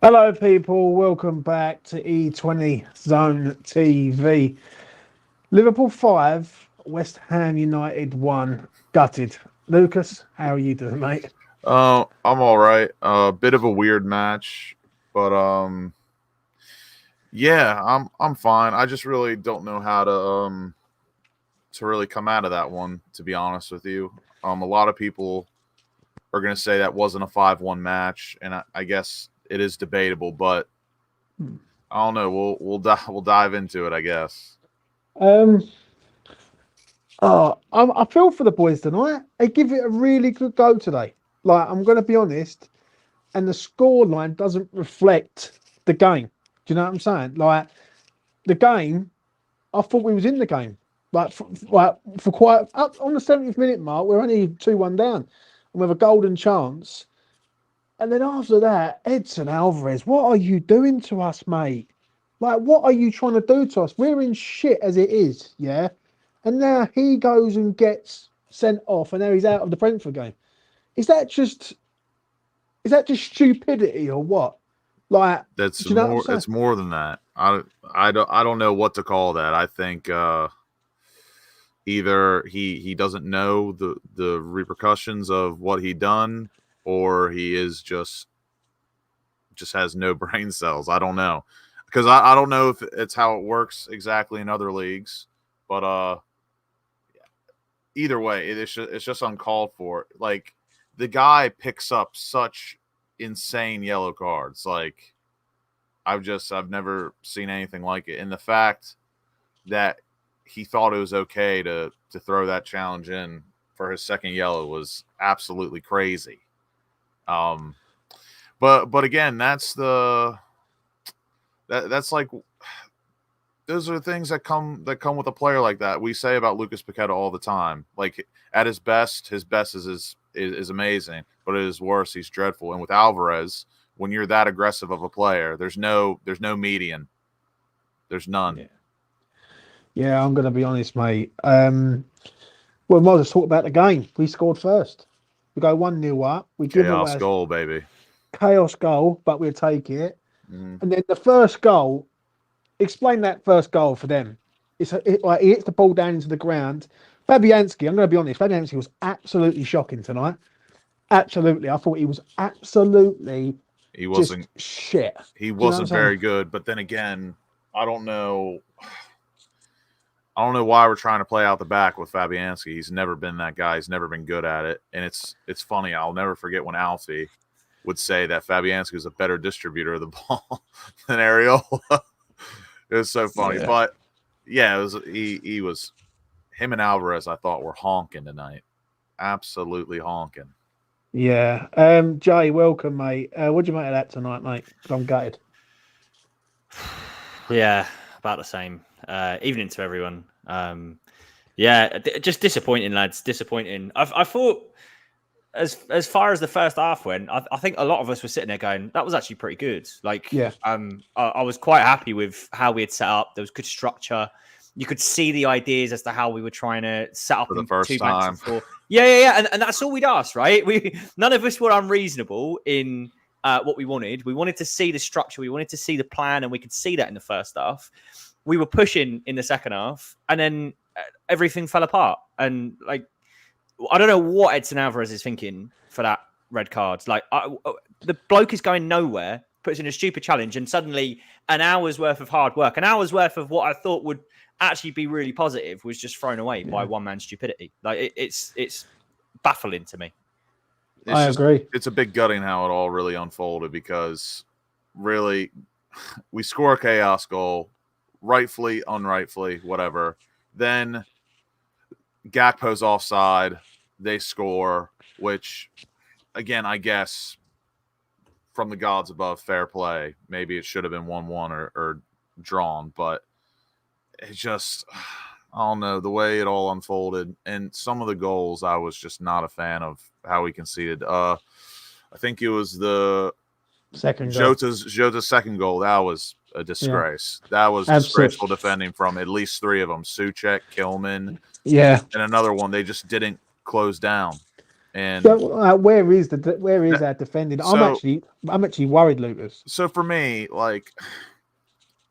Hello, people. Welcome back to E20 Zone TV. Liverpool 5, West Ham United 1. Gutted. Lucas, how are you doing, mate? I'm all right. A bit of a weird match, but yeah, I'm fine. I just really don't know how to really come out of that one, to be honest with you. A lot of people are going to say that wasn't a 5-1 match, and I guess it is debatable, but I don't know. We'll dive into it, I guess. Um, I feel for the boys tonight. They give it a really good go today. Like, I'm going to be honest, and the scoreline doesn't reflect the game. Do you know what I'm saying? Like, the game, I thought we was in the game. For quite up on the 70th minute mark, we're only 2-1 down, and we have a golden chance. And then after that, Edson Alvarez, what are you doing to us, mate? Like, what are you trying to do to us? We're in shit as it is, yeah. And now he goes and gets sent off, and now he's out of the Brentford game. Is that just stupidity or what? Like, That's do you know what I'm more. saying? It's more than that. I don't know what to call that. I think either he doesn't know the repercussions of what he done, or he is just has no brain cells. I don't know, because I don't know if it's how it works exactly in other leagues, but either way, it's just uncalled for. Like, the guy picks up such insane yellow cards. Like, I've never seen anything like it. And the fact that he thought it was okay to throw that challenge in for his second yellow was absolutely crazy. But again, that's like, those are the things that come with a player like that. We say about Lucas Paqueta all the time. Like, at his best is amazing, but at his worst, he's dreadful. And with Alvarez, when you're that aggressive of a player, there's no median. There's none. Yeah, I'm going to be honest, mate. We might as well talk about the game. We scored first. We go 1-0 up. We give Chaos away goal, baby. chaos goal, but we'll take it. Mm-hmm. And then the first goal, explain that first goal for them. Like, he hits the ball down into the ground. Fabianski, I'm going to be honest, Fabianski was absolutely shocking tonight. Absolutely. I thought he was absolutely He wasn't just shit. He wasn't very good, but then again, I don't know why we're trying to play out the back with Fabianski. He's never been that guy. He's never been good at it. And it's funny. I'll never forget when Alfie would say that Fabianski was a better distributor of the ball than Areola. It was so funny. Yeah. But yeah, it was he was him and Alvarez, I thought, were honking tonight. Absolutely honking. Yeah. Jay, welcome, mate. What do you make of that tonight, mate? I'm gutted. Yeah, about the same. Evening to everyone. Yeah, just disappointing, lads. Disappointing. I thought, as far as the first half went, I think a lot of us were sitting there going, that was actually pretty good. Like, yeah. I was quite happy with how we had set up. There was good structure. You could see the ideas as to how we were trying to set up for the first time. Yeah. And that's all we'd asked, right? None of us were unreasonable in what we wanted. We wanted to see the structure. We wanted to see the plan, and we could see that in the first half. We were pushing in the second half, and then everything fell apart. And, like, I don't know what Edson Alvarez is thinking for that red card. Like, the bloke is going nowhere, puts in a stupid challenge, and suddenly an hour's worth of hard work, an hour's worth of what I thought would actually be really positive, was just thrown away by one man's stupidity. Like, it's baffling to me. I agree. It's a big gutting how it all really unfolded, because really we score a chaos goal, rightfully, unrightfully, whatever. Then Gakpo's offside, they score, which, again, I guess from the gods above, fair play. Maybe it should have been 1-1 or drawn, but it just, I don't know, the way it all unfolded. And some of the goals, I was just not a fan of how we conceded. I think it was the Second goal. Jota's second goal. That was a disgrace. That was disgraceful defending from at least 3 of them: Suchek, Kilman, and another one. They just didn't close down. And so, where is our defending? I'm actually worried, Lucas. So for me, like,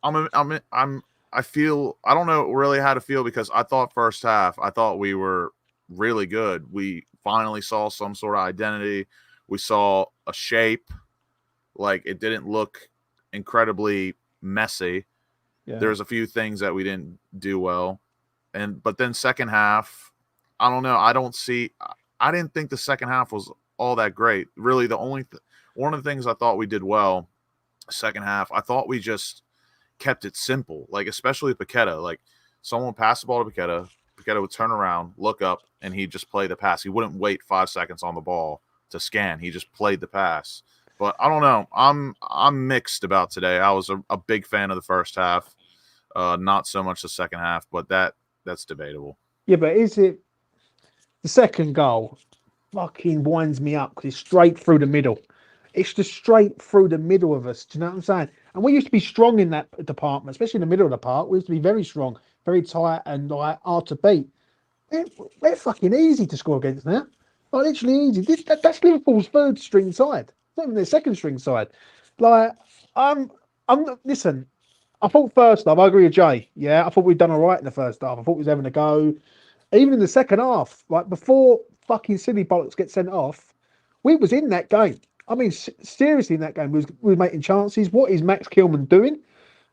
I feel, I don't know really how to feel, because I thought first half, I thought we were really good. We finally saw some sort of identity. We saw a shape. Like, it didn't look incredibly messy. Yeah. There's a few things that we didn't do well. But then second half, I don't know. I didn't think the second half was all that great. Really, one of the things I thought we did well second half, I thought we just kept it simple. Like, especially Paqueta. Like, someone would pass the ball to Paqueta. Paqueta would turn around, look up, and he'd just play the pass. He wouldn't wait 5 seconds on the ball to scan. He just played the pass. But I don't know. I'm mixed about today. I was a big fan of the first half, not so much the second half, but that's debatable. Yeah, but is it the second goal? Fucking winds me up because it's straight through the middle. It's just straight through the middle of us. Do you know what I'm saying? And we used to be strong in that department, especially in the middle of the park. We used to be very strong, very tight, and like hard to beat. They're fucking easy to score against now. Like, literally easy. That's Liverpool's third string side. Not even their second string side. Like, listen, I thought first half, I agree with Jay. Yeah, I thought we'd done all right in the first half. I thought we was having a go. Even in the second half, like before fucking silly bollocks get sent off, we was in that game. I mean, seriously, in that game, we was making chances. What is Max Kilman doing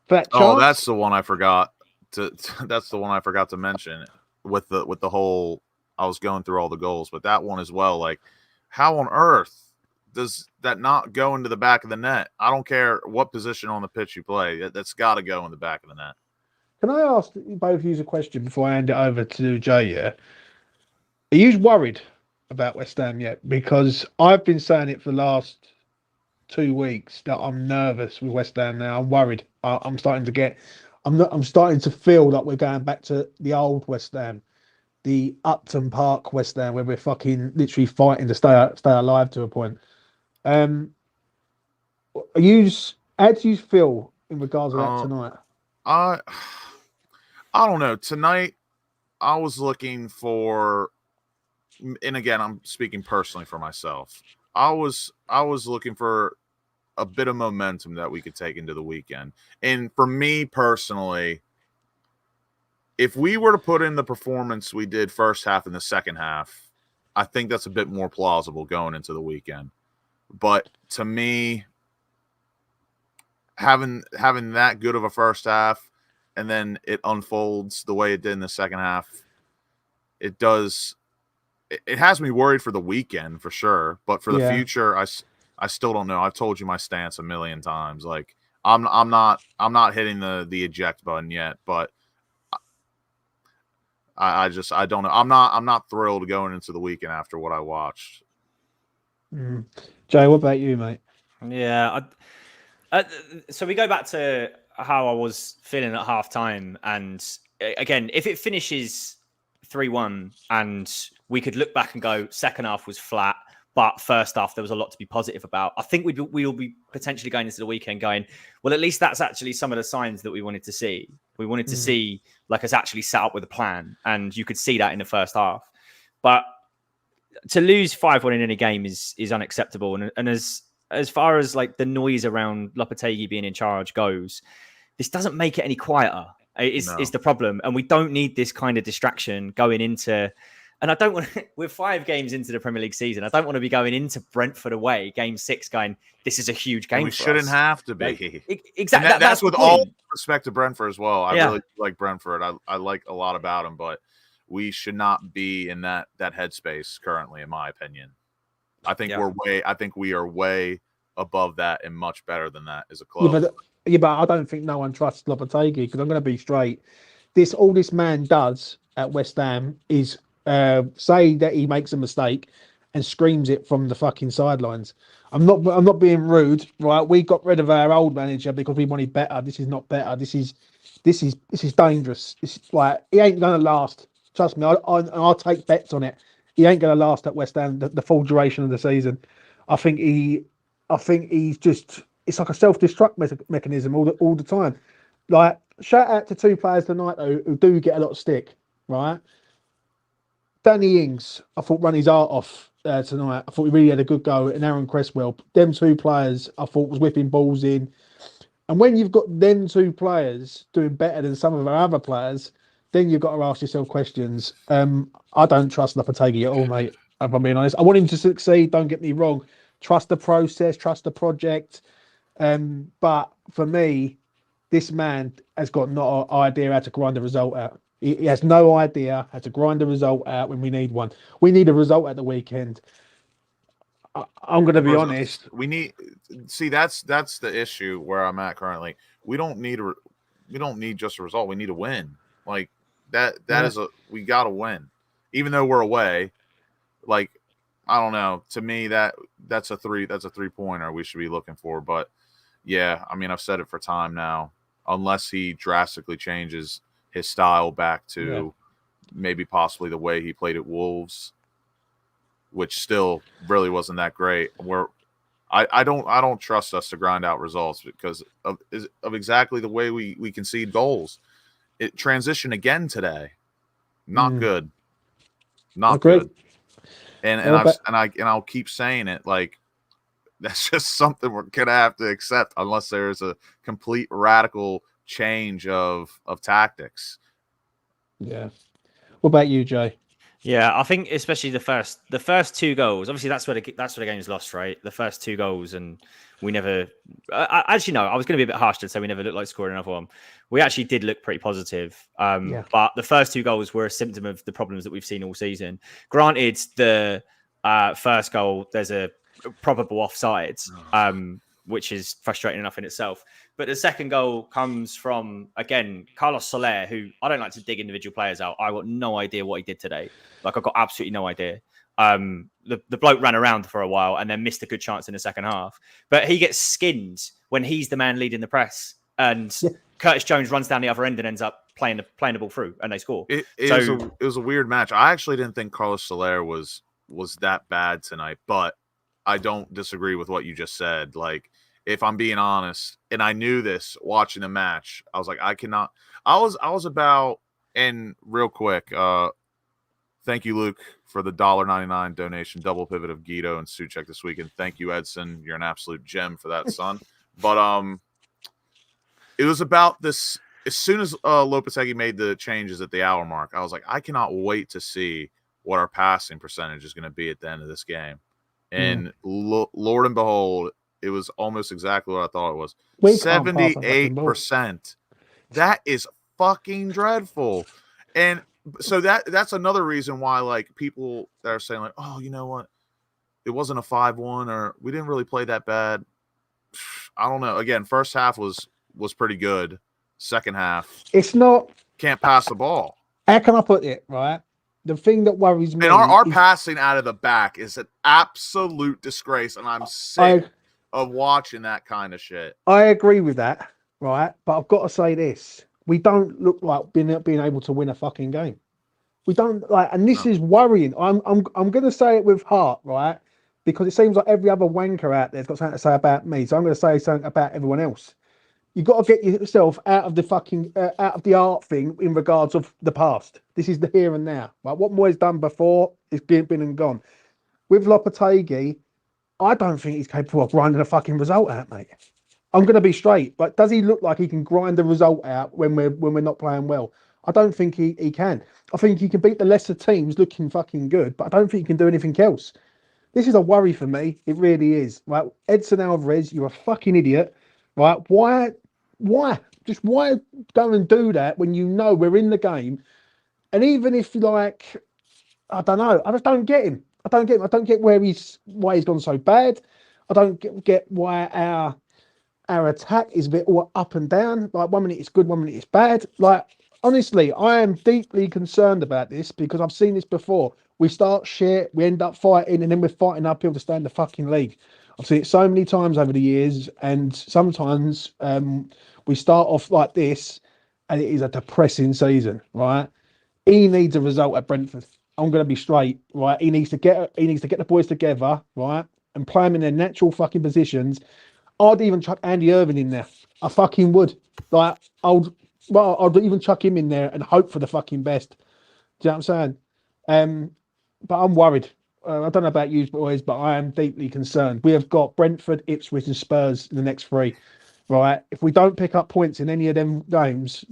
for that chance? Oh, that's the one I forgot that's the one I forgot to mention with the whole. I was going through all the goals, but that one as well. Like, how on earth does that not go into the back of the net? I don't care what position on the pitch you play. That's got to go in the back of the net. Can I ask both of you a question before I hand it over to Jay? Yeah, are you worried about West Ham yet? Because I've been saying it for the last 2 weeks that I'm nervous with West Ham now. I'm worried. I'm starting to feel like we're going back to the old West Ham, the Upton Park West Ham, where we're fucking literally fighting to stay alive to a point. How do you feel in regards to that tonight? I don't know. Tonight, I was looking for, and again, I'm speaking personally for myself. I was looking for a bit of momentum that we could take into the weekend. And for me personally, if we were to put in the performance we did first half and the second half, I think that's a bit more plausible going into the weekend. But to me, having that good of a first half and then it unfolds the way it did in the second half, it has me worried for the weekend for sure. But for the future, I still don't know. I've told you my stance a million times. Like, I'm not hitting the eject button yet, but I don't know. I'm not thrilled going into the weekend after what I watched. Jay, what about you, mate? Yeah. So we go back to how I was feeling at half time. And again, if it finishes 3-1 and we could look back and go, second half was flat, but first half, there was a lot to be positive about. I think we'll be potentially going into the weekend going, well, at least that's actually some of the signs that we wanted to see. We wanted to see like us actually set up with a plan. And you could see that in the first half. But to lose 5-1 in any game is unacceptable. And as far as like the noise around Lopetegui being in charge goes, this doesn't make it any quieter. It's the problem. And we don't need this kind of distraction going into, and I don't want to, we're 5 games into the Premier League season. I don't want to be going into Brentford away, game 6, going, this is a huge game. We shouldn't have to be. Like, exactly. That's with all respect to Brentford as well. I really like Brentford. I like a lot about him, but we should not be in that headspace currently, in my opinion. I think we are way above that and much better than that as a club. Yeah, but I don't think no one trusts Lopetegui, because I'm going to be straight. All this man does at West Ham is say that he makes a mistake and screams it from the fucking sidelines. I'm not being rude, right? We got rid of our old manager because we wanted better. This is not better. This is dangerous. It's like, he ain't going to last. Trust me, I'll take bets on it. He ain't going to last at West Ham the full duration of the season. I think he's just, it's like a self-destruct mechanism all the time. Like, shout out to two players tonight though who do get a lot of stick, right? Danny Ings, I thought run his art off tonight. I thought he really had a good go. And Aaron Cresswell, them two players, I thought was whipping balls in. And when you've got them two players doing better than some of our other players, then you've got to ask yourself questions. I don't trust Lopetegui at all, mate. If I'm being honest, I want him to succeed. Don't get me wrong. Trust the process, trust the project. But for me, this man has got no idea how to grind the result out. He has no idea how to grind the result out when we need one. We need a result at the weekend. I'm going to be honest. We need that's the issue where I'm at currently. We don't need just a result. We need a win. Like that is we got to win, even though we're away. Like I don't know. To me, that's a 3-pointer we should be looking for. But yeah, I mean I've said it for time now. Unless he drastically changes his style back to maybe possibly the way he played at Wolves, which still really wasn't that great. Where I don't trust us to grind out results because of exactly the way we concede goals. It transitioned again today. Not good. Not good. And I'll keep saying it. Like that's just something we're gonna have to accept unless there's a complete radical change of tactics. Yeah. What about you, Jay? Yeah, I think especially the first two goals. Obviously, that's where the game's lost, right? The first two goals, and we never. Actually, no, I was going to be a bit harsh to say we never looked like scoring another one. We actually did look pretty positive. But the first two goals were a symptom of the problems that we've seen all season. Granted, the first goal, there's a probable offsides, which is frustrating enough in itself. But the second goal comes from, again, Carlos Soler, who I don't like to dig individual players out. I got no idea what he did today. Like, I've got absolutely no idea. The bloke ran around for a while and then missed a good chance in the second half. But he gets skinned when he's the man leading the press. And Curtis Jones runs down the other end and ends up playing the ball through, and they score. It was a weird match. I actually didn't think Carlos Soler was that bad tonight, but I don't disagree with what you just said. Like, if I'm being honest, and I knew this watching the match, I was like, I cannot. I was about, and real quick, thank you, Luke, for the $1.99 donation, double pivot of Guido and Suchek this weekend. Thank you, Edson. You're an absolute gem for that, son. But it was about this. As soon as Lopetegui made the changes at the hour mark, I was like, I cannot wait to see what our passing percentage is going to be at the end of this game. And Lord and behold, it was almost exactly what I thought it was. 78%. That is fucking dreadful. And so that's another reason why, like, people that are saying, like, oh, you know what? It wasn't a 5-1 or we didn't really play that bad. I don't know. Again, first half was pretty good. Second half, it's not. Can't pass the ball. How can I put it, right? The thing that worries me. And our passing out of the back is an absolute disgrace. And I'm sick of watching that kind of shit. I agree with that, right? But I've got to say this. We don't look like being able to win a fucking game. We don't like, and this is worrying. I'm going to say it with heart, right? Because it seems like every other wanker out there's got something to say about me. So I'm going to say something about everyone else. You've got to get yourself out of the fucking out of the art thing in regards of the past. This is the here and now. Right? What Moyes done before is been and gone. With Lopetegui, I don't think he's capable of grinding a fucking result out, mate. I'm going to be straight. But does he look like he can grind the result out when we're not playing well? I don't think he can. I think he can beat the lesser teams looking fucking good, but I don't think he can do anything else. This is a worry for me. It really is. Right? Edson Alvarez, you're a fucking idiot. Right? Why go and do that when you know we're in the game? And even if, like, I don't know, I just don't get him. I don't get why he's gone so bad. I don't get why our attack is a bit all up and down. Like, 1 minute it's good, 1 minute it's bad. Like, honestly, I am deeply concerned about this because I've seen this before. We start shit, we end up fighting, and then we're fighting uphill to stay in the fucking league. I've seen it so many times over the years, and sometimes we start off like this, and it is a depressing season, right? He needs a result at Brentford. I'm going to be straight, right? He needs to get the boys together, right? and play them in their natural fucking positions, I'd even chuck Andy Irving in there. I fucking would. Like, I'd even chuck him in there and hope for the fucking best. Do you know what I'm saying? But I'm worried. I don't know about you boys, but I am deeply concerned. We have got Brentford, Ipswich, and Spurs in the next 3. Right? If we don't pick up points in any of them games,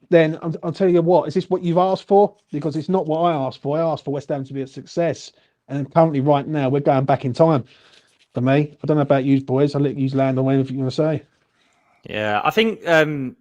then I'll tell you what. Is this what you've asked for? Because it's not what I asked for. I asked for West Ham to be a success, and currently, right now, we're going back in time. For me, I don't know about you boys. I'll let you land on anything you want to say. Yeah, I think as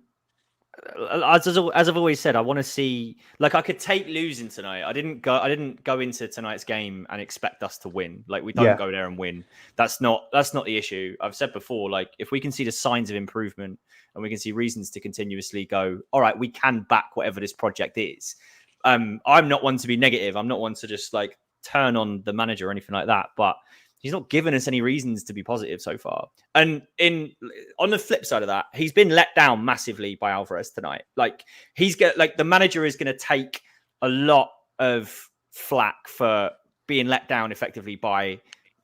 I've always said, I want to see, like, I could take losing tonight. I didn't go into tonight's game and expect us to win. Like, we don't go there and win. That's not the issue. I've said before, like, if we can see the signs of improvement and we can see reasons to continuously go, all right, we can back whatever this project is. I'm not one to be negative. I'm not one to just like turn on the manager or anything like that. But he's not given us any reasons to be positive so far. And on the flip side of that, he's been let down massively by Alvarez tonight. Like, the manager is going to take a lot of flack for being let down effectively by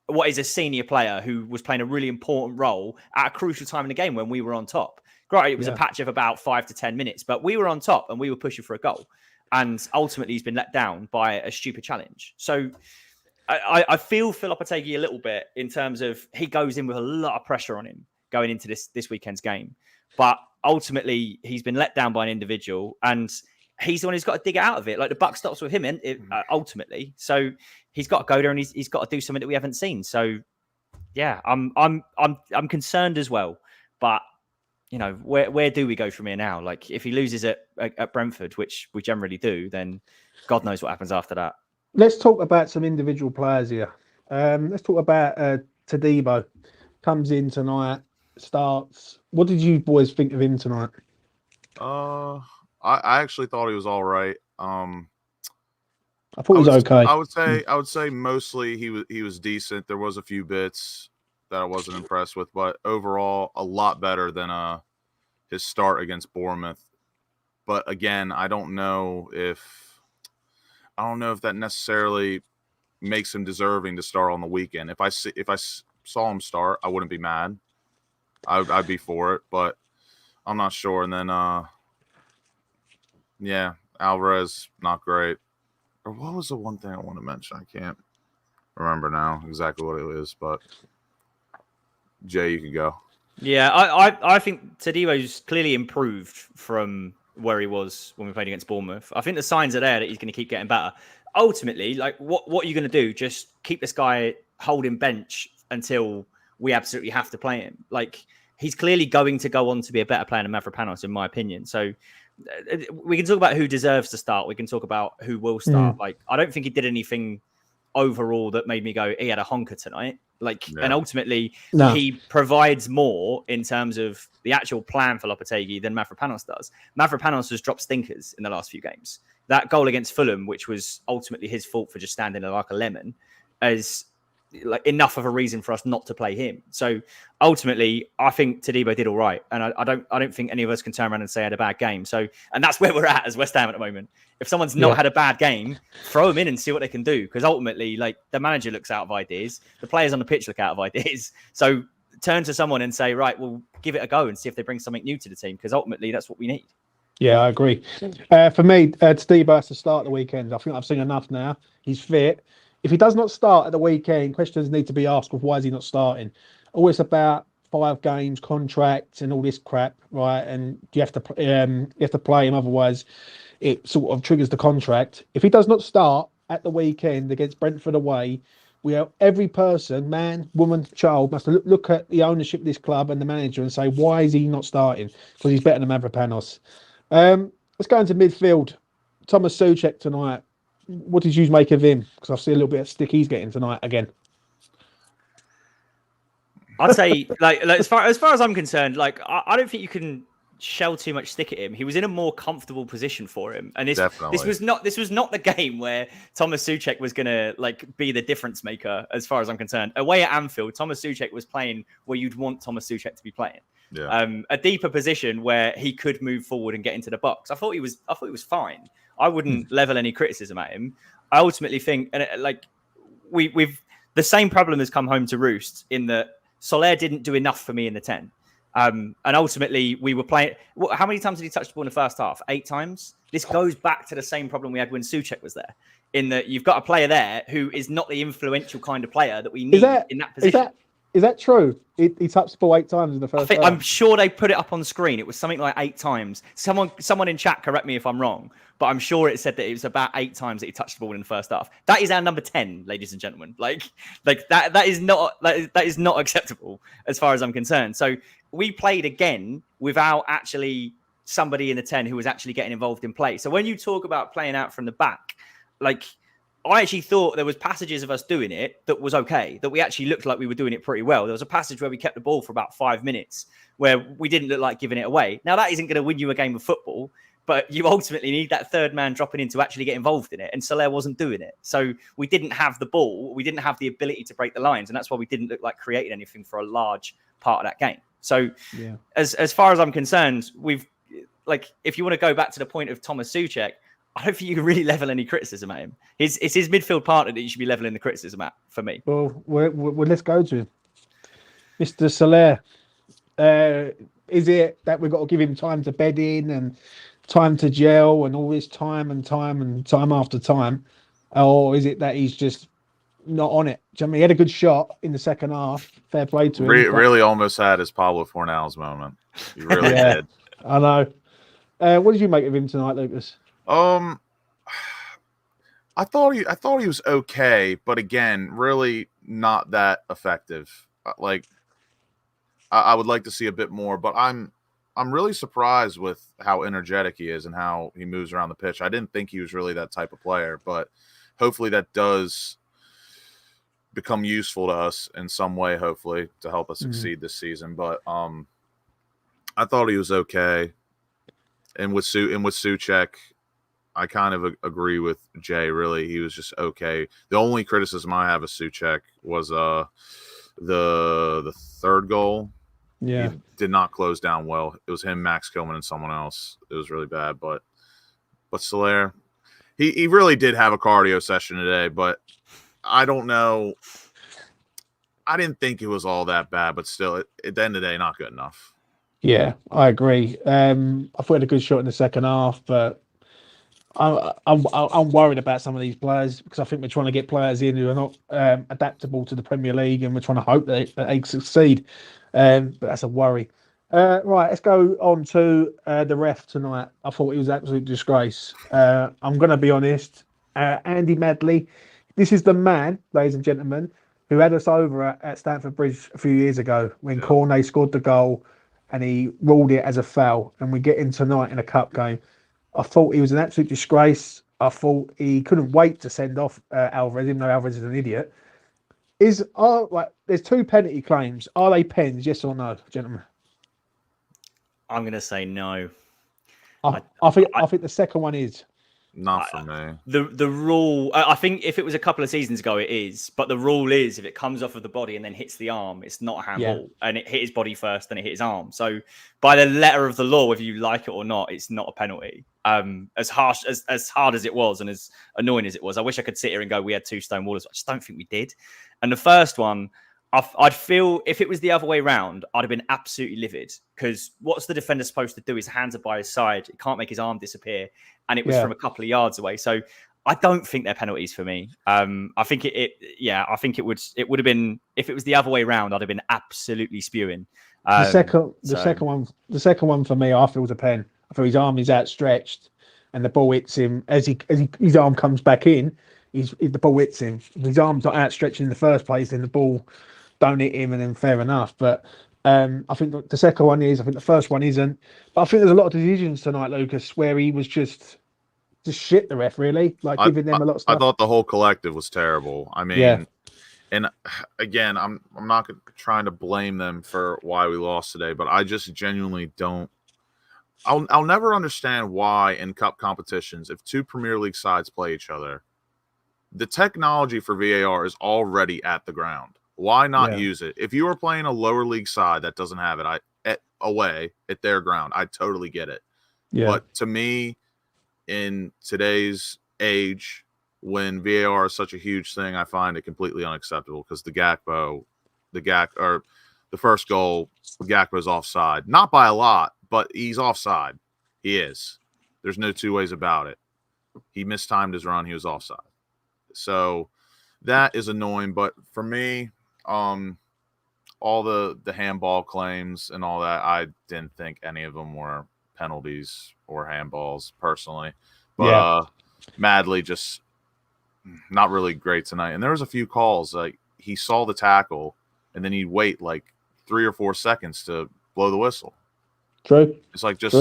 what is a senior player who was playing a really important role at a crucial time in the game when we were on top. Great, it was a patch of about 5 to 10 minutes, but we were on top and we were pushing for a goal. And ultimately, he's been let down by a stupid challenge. So I feel Phil Lopetegui a little bit in terms of he goes in with a lot of pressure on him going into this weekend's game. But ultimately, he's been let down by an individual and he's the one who's got to dig out of it. Like, the buck stops with him ultimately. So he's got to go there and he's got to do something that we haven't seen. So yeah, I'm concerned as well. But you know, where do we go from here now? Like, if he loses at Brentford, which we generally do, then God knows what happens after that. Let's talk about some individual players here. Let's talk about Todibo. Comes in tonight, starts. What did you boys think of him tonight? I actually thought he was all right. I thought he was okay. I would say mostly he was decent. There was a few bits that I wasn't impressed with, but overall a lot better than his start against Bournemouth. But again, I don't know if that necessarily makes him deserving to start on the weekend. If I saw him start, I wouldn't be mad. I'd be for it, but I'm not sure. And then Alvarez, not great. Or what was the one thing I want to mention? I can't remember now exactly what it is, but Jay, you can go. Yeah, I think Todibo's clearly improved from where he was when we played against Bournemouth. I think the signs are there that he's going to keep getting better. Ultimately, like, what are you going to do? Just keep this guy holding bench until we absolutely have to play him? Like, he's clearly going to go on to be a better player than Mavropanos, in my opinion. So we can talk about who deserves to start. We can talk about who will start. Like, I don't think he did anything overall that made me go, he had a honker tonight. Like, and ultimately, he provides more in terms of the actual plan for Lopetegui than Mavropanos does. Mavropanos has dropped stinkers in the last few games. That goal against Fulham, which was ultimately his fault for just standing there like a lemon, is like enough of a reason for us not to play him. So ultimately, I think Todibo did all right, and I don't think any of us can turn around and say I had a bad game. So, and that's where we're at as West Ham at the moment. If someone's not had a bad game, throw them in and see what they can do. Because ultimately, like, the manager looks out of ideas, the players on the pitch look out of ideas. So turn to someone and say, right, we'll give it a go and see if they bring something new to the team. Because ultimately, that's what we need. Yeah, I agree. For me, Todibo has to start the weekend. I think I've seen enough now. He's fit. If he does not start at the weekend, questions need to be asked of why is he not starting. Always about 5 games, contracts, and all this crap, right? And you have to play him, otherwise it sort of triggers the contract. If he does not start at the weekend against Brentford away, every person, man, woman, child, must look at the ownership of this club and the manager and say, why is he not starting? Because he's better than Mavropanos. Let's go into midfield. Thomas Souček tonight. What did you make of him? Because I see a little bit of stick he's getting tonight again. I'd say, like as far as I'm concerned, like, I don't think you can shell too much stick at him. He was in a more comfortable position for him, and this was not the game where Thomas Souček was gonna like be the difference maker. As far as I'm concerned, away at Anfield, Thomas Souček was playing where you'd want Thomas Souček to be playing. Yeah. A deeper position where he could move forward and get into the box. I thought he was fine. I wouldn't level any criticism at him. I ultimately think, and like we've the same problem has come home to roost in that Soler didn't do enough for me in the 10. And ultimately, we were playing. How many times did he touch the ball in the first half? 8 times. This goes back to the same problem we had when Souček was there. In that you've got a player there who is not the influential kind of player that we need in that position. Is that true? He touched the ball 8 times in the first half. I'm sure they put it up on the screen. It was something like 8 times. Someone in chat, correct me if I'm wrong, but I'm sure it said that it was about 8 times that he touched the ball in the first half. That is our number 10, ladies and gentlemen. Like that is not acceptable as far as I'm concerned. So we played again without actually somebody in the 10 who was actually getting involved in play. So when you talk about playing out from the back, like, I actually thought there was passages of us doing it that was okay, that we actually looked like we were doing it pretty well. There was a passage where we kept the ball for about 5 minutes where we didn't look like giving it away. Now, that isn't going to win you a game of football, but you ultimately need that third man dropping in to actually get involved in it. And Soler wasn't doing it. So we didn't have the ball. We didn't have the ability to break the lines. And that's why we didn't look like creating anything for a large part of that game. So as far as I'm concerned, if you want to go back to the point of Thomas Souček, I don't think you can really level any criticism at him. It's his midfield partner that you should be leveling the criticism at, for me. Well, let's go to him. Mr. Soler. Is it that we've got to give him time to bed in and time to gel and all this time after time? Or is it that he's just not on it? Do you know what I mean? He had a good shot in the second half. Fair play to him. Really almost had his Pablo Fornals moment. He really did. I know. What did you make of him tonight, Lucas? I thought he was okay, but again, really not that effective. Like, I would like to see a bit more, but I'm really surprised with how energetic he is and how he moves around the pitch. I didn't think he was really that type of player, but hopefully that does become useful to us in some way, hopefully, to help us succeed this season. But I thought he was okay. And with Souček, I kind of agree with Jay. Really, he was just okay. The only criticism I have of Souček was the third goal. Yeah, he did not close down well. It was him, Max Kilman, and someone else. It was really bad. But Soler, he really did have a cardio session today. But I don't know. I didn't think it was all that bad, but still, at the end of the day, not good enough. Yeah, I agree. I thought he had a good shot in the second half, but I'm worried about some of these players because I think we're trying to get players in who are not adaptable to the Premier League, and we're trying to hope that they succeed. But that's a worry. Right, let's go on to the ref tonight. I thought he was an absolute disgrace. I'm going to be honest. Andy Madley, this is the man, ladies and gentlemen, who had us over at Stamford Bridge a few years ago when Cornet scored the goal and he ruled it as a foul. And we get in tonight in a cup game. I thought he was an absolute disgrace. I thought he couldn't wait to send off Alvarez, even though Alvarez is an idiot. There's 2 penalty claims. Are they pens? Yes or no, gentlemen? I'm going to say no. I think the second one is. Not for me. The rule, I think if it was a couple of seasons ago, it is. But the rule is if it comes off of the body and then hits the arm, it's not a handball. Yeah. And it hit his body first, then it hit his arm. So by the letter of the law, whether you like it or not, it's not a penalty. As hard as it was and as annoying as it was, I wish I could sit here and go, we had 2 stone wallers. I just don't think we did. And the first one, I'd feel if it was the other way round, I'd have been absolutely livid because what's the defender supposed to do? His hands are by his side. He can't make his arm disappear. And it was from a couple of yards away. So I don't think they're penalties for me. I think I think it would have been, if it was the other way round, I'd have been absolutely spewing. The second one for me, I feel was a pen. I feel his arm is outstretched and the ball hits him as his arm comes back in. The ball hits him. If his arm's not outstretched in the first place, then the ball don't hit him, and then fair enough. But I think the second one is. I think the first one isn't. But I think there's a lot of decisions tonight, Lucas, where he was just shit the ref, really, giving them a lot of stuff. I thought the whole collective was terrible. I mean, and again, I'm not trying to blame them for why we lost today, but I just genuinely don't. I'll never understand why in cup competitions, if 2 Premier League sides play each other, the technology for VAR is already at the ground. Why not use it? If you are playing a lower league side that doesn't have it away at their ground, I totally get it. Yeah. But to me, in today's age, when VAR is such a huge thing, I find it completely unacceptable because the first goal, Gakpo's offside. Not by a lot, but he's offside. He is. There's no two ways about it. He mistimed his run. He was offside. So that is annoying. But for me, all the handball claims and all that, I didn't think any of them were penalties or handballs personally. But Madley just not really great tonight. And there was a few calls. Like he saw the tackle and then he'd wait like 3 or 4 seconds to blow the whistle. True. It's like just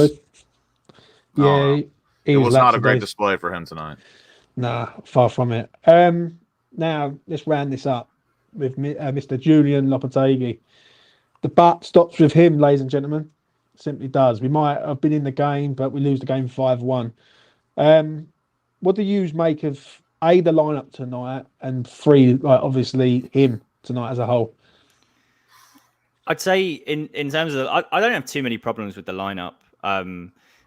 yeah. It was not a great display for him tonight. Nah, far from it. Now let's round this up with Mr. Julian Lopetegui. The butt stops with him, ladies and gentlemen. Simply does. We might have been in the game, but we lose the game 5-1. What do you make of the lineup tonight, and 3, like obviously him tonight as a whole? I'd say in terms of, I don't have too many problems with the lineup.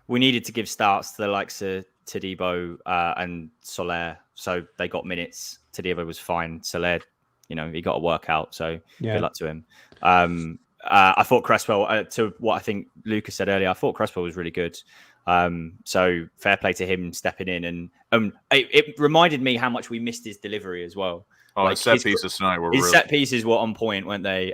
We needed to give starts to the likes of Todibo and Soler, so they got minutes. Todibo was fine. Soler, he got a workout, so good luck to him. I thought Cresswell, to what I think Lucas said earlier, I thought Cresswell was really good. So fair play to him stepping in, and it reminded me how much we missed his delivery as well. Oh, his set pieces tonight were his set pieces were on point, weren't they?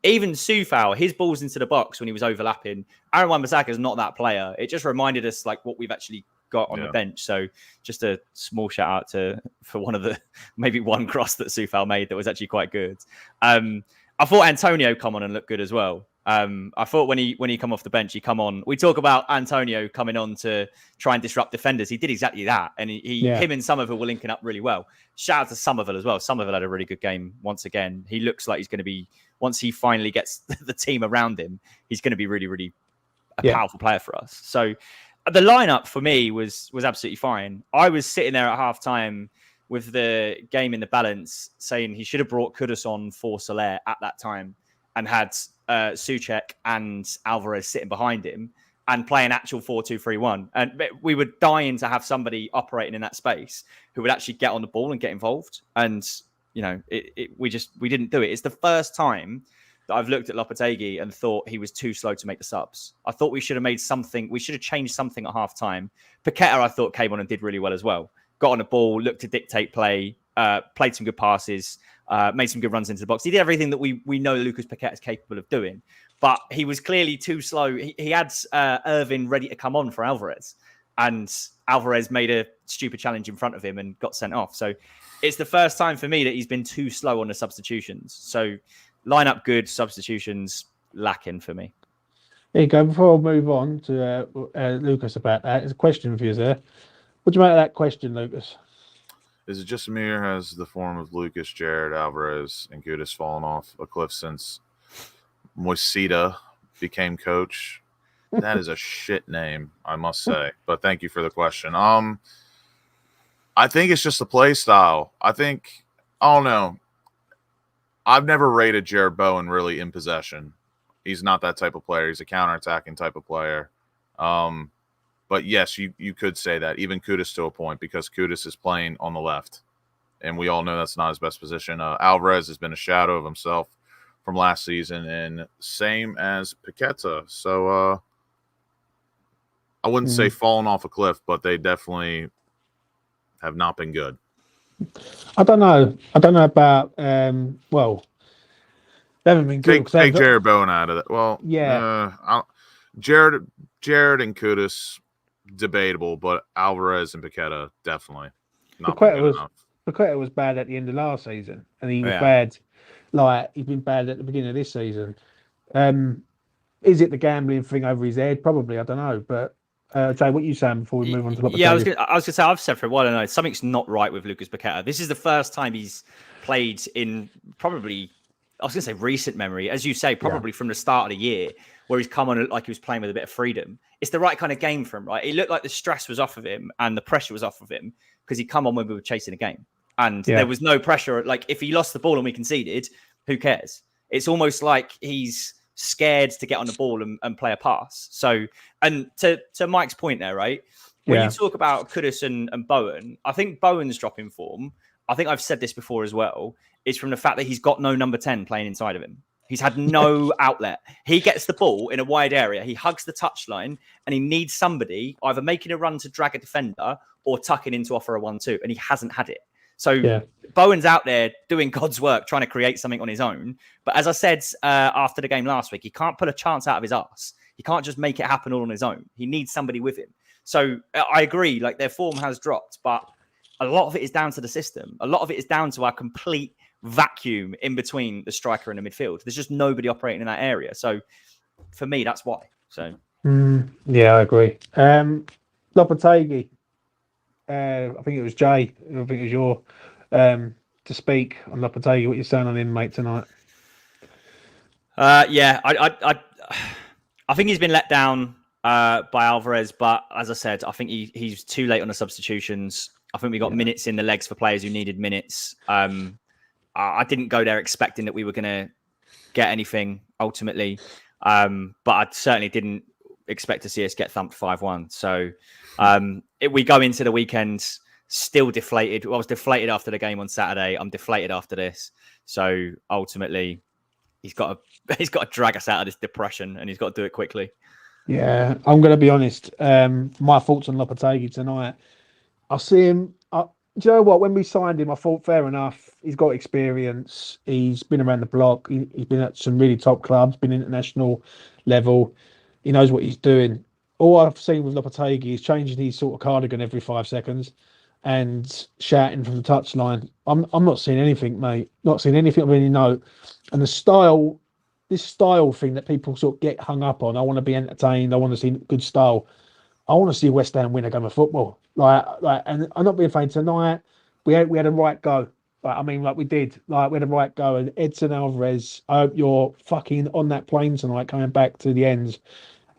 Even Sufal, his balls into the box when he was overlapping. Aaron Wan-Bissaka is not that player. It just reminded us like what we've actually got on the bench. So just a small shout out for one of the maybe one cross that Sufal made that was actually quite good. I thought Antonio come on and look good as well. I thought when he come off the bench, he come on. We talk about Antonio coming on to try and disrupt defenders. He did exactly that, and him and Somerville were linking up really well. Shout out to Somerville as well. Somerville had a really good game once again. He looks like he's going to be, once he finally gets the team around him, he's going to be really, really a powerful player for us. So the lineup for me was absolutely fine. I was sitting there at halftime with the game in the balance, saying he should have brought Kudus on for Soler at that time and had Souček and Alvarez sitting behind him and play an actual 4-2-3-1. And we were dying to have somebody operating in that space who would actually get on the ball and get involved. And, we didn't do it. It's the first time that I've looked at Lopetegui and thought he was too slow to make the subs. I thought we should have made something. We should have changed something at half time. Paqueta, I thought, came on and did really well as well. Got on the ball, looked to dictate play, played some good passes, made some good runs into the box. He did everything that we know Lucas Paqueta is capable of doing, but he was clearly too slow. He had Irvin ready to come on for Alvarez, and Alvarez made a stupid challenge in front of him and got sent off. So it's the first time for me that he's been too slow on the substitutions. So line up good, substitutions lacking for me. There you go. Before I move on to Lucas about that, there's a question for you there. What do you make of that question, Lucas? Is it just me or has the form of Lucas, Jared, Alvarez, and Kudus fallen off a cliff since Moisita became coach? That is a shit name, I must say. But thank you for the question. I think it's just the play style. I don't know. I've never rated Jared Bowen really in possession. He's not that type of player. He's a counterattacking type of player. But yes, you could say that, even Kudus to a point, because Kudus is playing on the left. And we all know that's not his best position. Alvarez has been a shadow of himself from last season, and same as Paqueta. So I wouldn't say falling off a cliff, but they definitely have not been good. I don't know about, they haven't been good. Take Jared Bowen out of it. Well, Jared and Kudus, debatable, but Alvarez and Paqueta definitely not good enough. Paqueta was bad at the end of last season, and he was bad. Like he's been bad at the beginning of this season. Is it the gambling thing over his head? Probably, I don't know. But Jay, what are you saying before we move on to Lopetegui? Yeah, I was going to say, I've said for a while, I know something's not right with Lucas Paqueta. This is the first time he's played in probably, I was going to say recent memory, as you say, probably from the start of the year, where he's come on and like he was playing with a bit of freedom. It's the right kind of game for him, right? It looked like the stress was off of him and the pressure was off of him because he come on when we were chasing a game. And there was no pressure. Like if he lost the ball and we conceded, who cares? It's almost like he's scared to get on the ball and play a pass. So, and to Mike's point there, right? when you talk about Kudus and Bowen, I think Bowen's dropping form. I think I've said this before as well. Is from the fact that he's got no number 10 playing inside of him. He's had no outlet. He gets the ball in a wide area. He hugs the touchline, and he needs somebody either making a run to drag a defender or tucking in to offer a 1-2, and he hasn't had it. So Bowen's out there doing God's work, trying to create something on his own. But as I said after the game last week, he can't pull a chance out of his arse. He can't just make it happen all on his own. He needs somebody with him. So I agree, like their form has dropped, but a lot of it is down to the system. A lot of it is down to our complete vacuum in between the striker and the midfield. There's just nobody operating in that area. So for me, that's why. So yeah, I agree. Lopetegui, I think it was Jay. I think it was your to speak on Lopetegui. What you're saying on him, mate, tonight? Yeah, I think he's been let down by Alvarez, but as I said, I think he's too late on the substitutions. I think we got minutes in the legs for players who needed minutes. I didn't go there expecting that we were going to get anything ultimately, but I certainly didn't expect to see us get thumped 5-1. So we go into the weekend still deflated. I was deflated after the game on Saturday. I'm deflated after this. So ultimately, he's got to drag us out of this depression, and he's got to do it quickly. Yeah, I'm going to be honest. My thoughts on Lopetegui tonight. I see him. Do you know what? When we signed him, I thought fair enough. He's got experience. He's been around the block. He's been at some really top clubs. Been international level. He knows what he's doing. All I've seen with Lopetegui is changing his sort of cardigan every 5 seconds and shouting from the touchline. I'm not seeing anything, mate. Not seeing anything I really know. And the style, this style thing that people sort of get hung up on. I want to be entertained. I want to see good style. I want to see West Ham win a game of football. And I'm not being funny tonight. We had a right go. We did. We had a right go. And Edson Alvarez, I hope you're fucking on that plane tonight, coming back to the ends,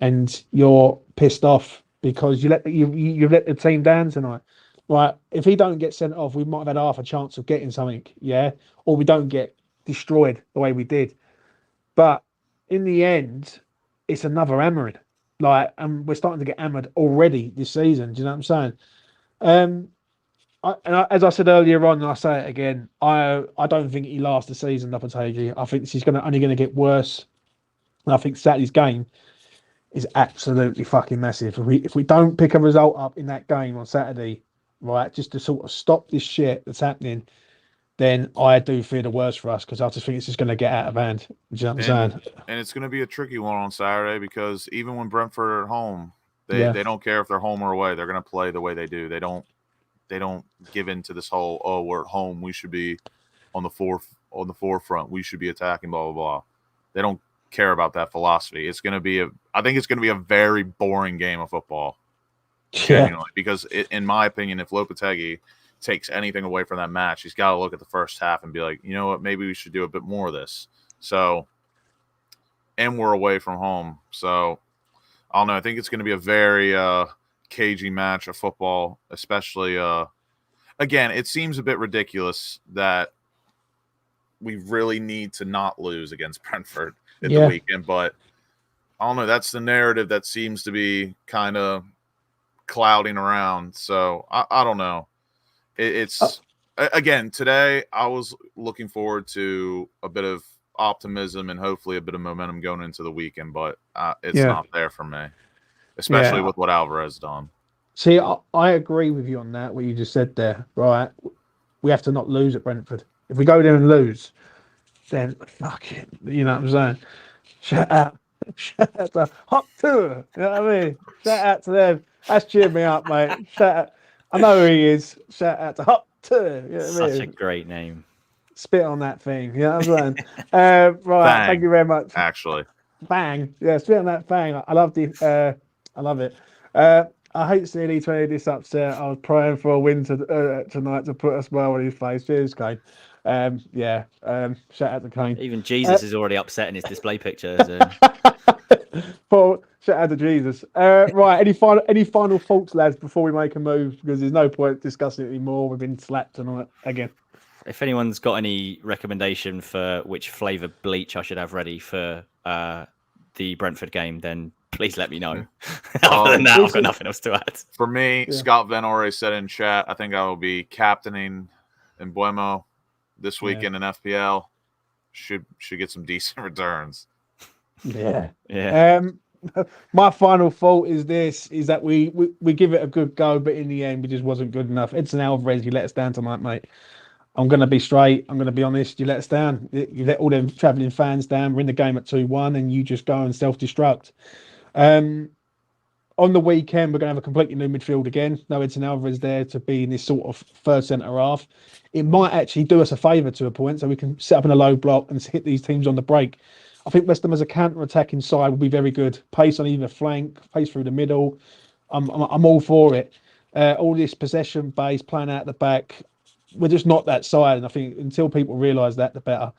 and you're pissed off because you let the team down tonight. Right? If he don't get sent off, we might have had half a chance of getting something. Yeah, or we don't get destroyed the way we did. But in the end, it's another hammering. And we're starting to get hammered already this season. Do you know what I'm saying? As I said earlier on, and I say it again, I don't think he lasts the season, Lopetegui. I think this is only going to get worse. And I think Saturday's game is absolutely fucking massive. If we don't pick a result up in that game on Saturday, right, just to sort of stop this shit that's happening, then I do fear the worst for us, because I just think it's just going to get out of hand. Do you know what I'm saying? And it's going to be a tricky one on Saturday, because even when Brentford are at home, they don't care if they're home or away. They're going to play the way they do. They don't give in to this whole, we're at home, we should be on the forefront, we should be attacking, blah blah blah. They don't care about that philosophy. I think it's going to be a very boring game of football. Genuinely, because in my opinion, if Lopetegui takes anything away from that match, he's got to look at the first half and be like, you know what, maybe we should do a bit more of this. So, and we're away from home. So, I don't know. I think it's going to be a very cagey match of football, especially, again, it seems a bit ridiculous that we really need to not lose against Brentford in the weekend, but I don't know. That's the narrative that seems to be kind of clouding around. So, I don't know. It's again, today I was looking forward to a bit of optimism and hopefully a bit of momentum going into the weekend, but it's not there for me, especially with what Alvarez done. See, I agree with you on that, what you just said there, right? We have to not lose at Brentford. If we go there and lose, then fuck it. You know what I'm saying? Shout out to Hop Tour. You know what I mean? Shout out to them. That's cheered me up, mate. Shout out. I know who he is. Shout out to Hop Tour. You know what I mean? Such a great name. Spit on that thing. You know what I'm saying? Right. Bang. Thank you very much. Actually. Bang. Yeah, spit on that thing. I love I love it. I hate seeing E20 this upset. I was praying for a win tonight to put a smile on his face. Cheers, Kane. Shout out to Kane. Even Jesus is already upset in his display picture. So. Paul, shout out to Jesus. Right, any final thoughts, lads, before we make a move? Because there's no point discussing it anymore. We've been slapped tonight again. If anyone's got any recommendation for which flavour bleach I should have ready for the Brentford game, then please let me know. Other than that, I've got nothing else to add. For me, Scott Van Ore said in chat, I think I will be captaining Mbeumo this weekend in FPL. Should get some decent returns. Yeah. Yeah. My final fault is that we give it a good go, but in the end, we just wasn't good enough. Edson Alvarez, you let us down tonight, mate. I'm going to be straight. I'm going to be honest. You let us down. You let all them travelling fans down. We're in the game at 2-1, and you just go and self-destruct. On the weekend, we're going to have a completely new midfield again. No Edson Alvarez there to be in this sort of third centre half. It might actually do us a favour to a point, so we can set up in a low block and hit these teams on the break. I think West Ham as a counter-attacking side will be very good. Pace on either flank, pace through the middle. I'm all for it. All this possession base, playing out the back. We're just not that side, and I think until people realise that, the better.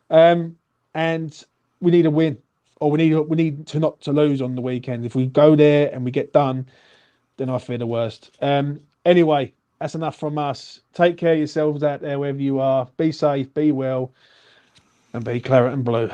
And we need a win, or we need to not to lose on the weekend. If we go there and we get done, then I fear the worst. Anyway, that's enough from us. Take care of yourselves out there, wherever you are. Be safe, be well, and be claret and blue.